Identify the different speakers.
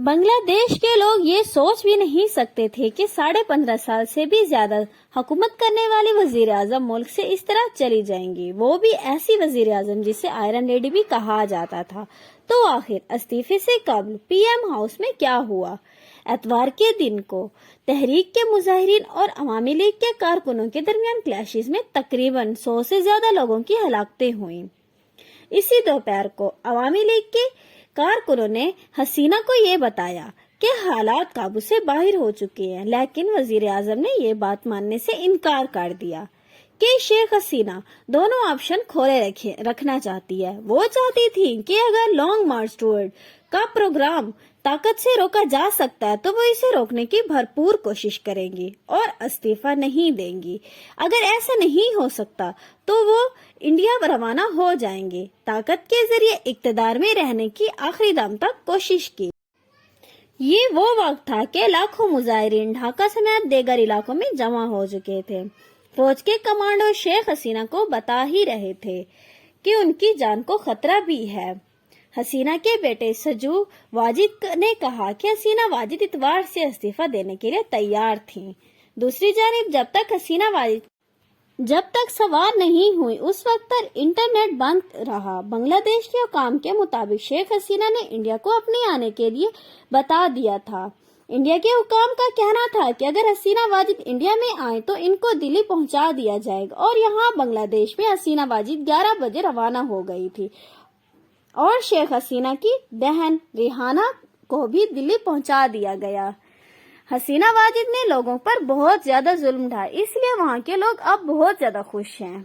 Speaker 1: بنگلہ دیش کے لوگ یہ سوچ بھی نہیں سکتے تھے کہ 15.5 سال سے بھی زیادہ حکومت کرنے والی وزیر اعظم ملک سے اس طرح چلی جائیں گی، وہ بھی ایسی وزیر اعظم جسے آئرن لیڈی بھی کہا جاتا تھا۔ تو آخر استعفے سے قبل پی ایم ہاؤس میں کیا ہوا؟ اتوار کے دن کو تحریک کے مظاہرین اور عوامی لیگ کے کارکنوں کے درمیان کلیشز میں تقریباً 100 سے زیادہ لوگوں کی ہلاکتیں ہوئیں۔ اسی دوپہر کو عوامی لیگ کے کارکنوں نے حسینہ کو یہ بتایا کہ حالات قابو سے باہر ہو چکے ہیں، لیکن وزیر اعظم نے یہ بات ماننے سے انکار کر دیا کہ شیخ حسینہ دونوں آپشن کھولے رکھنا چاہتی ہے۔ وہ چاہتی تھی کہ اگر لانگ مارچ ٹورڈ کا پروگرام طاقت سے روکا جا سکتا ہے تو وہ اسے روکنے کی بھرپور کوشش کریں گی اور استعفیٰ نہیں دیں گی۔ اگر ایسا نہیں ہو سکتا تو وہ انڈیا روانہ ہو جائیں گے۔ طاقت کے ذریعے اقتدار میں رہنے کی آخری دم تک کوشش کی۔ یہ وہ وقت تھا کہ لاکھوں مظاہرین ڈھاکہ سمیت دیگر علاقوں میں جمع ہو چکے تھے۔ فوج کے کمانڈو شیخ حسینہ کو بتا ہی رہے تھے کہ ان کی جان کو خطرہ بھی ہے۔ حسینہ کے بیٹے سجو واجد نے کہا کہ حسینہ واجد اتوار سے استعفیٰ دینے کے لیے تیار تھیں۔ دوسری جانب جب تک سوار نہیں ہوئی اس وقت تک انٹرنیٹ بند رہا۔ بنگلہ دیش کے حکام کے مطابق شیخ حسینہ نے انڈیا کو اپنے آنے کے لیے بتا دیا تھا۔ انڈیا کے حکام کا کہنا تھا کہ اگر حسینہ واجد انڈیا میں آئیں تو ان کو دلی پہنچا دیا جائے گا، اور یہاں بنگلہ دیش میں حسینہ واجد 11 بجے روانہ ہو گئی تھی اور شیخ حسینہ کی بہن ریحانہ کو بھی دلی پہنچا دیا گیا۔ حسینہ واجد نے لوگوں پر بہت زیادہ ظلم ڈھائے، اس لیے وہاں کے لوگ اب بہت زیادہ خوش ہیں۔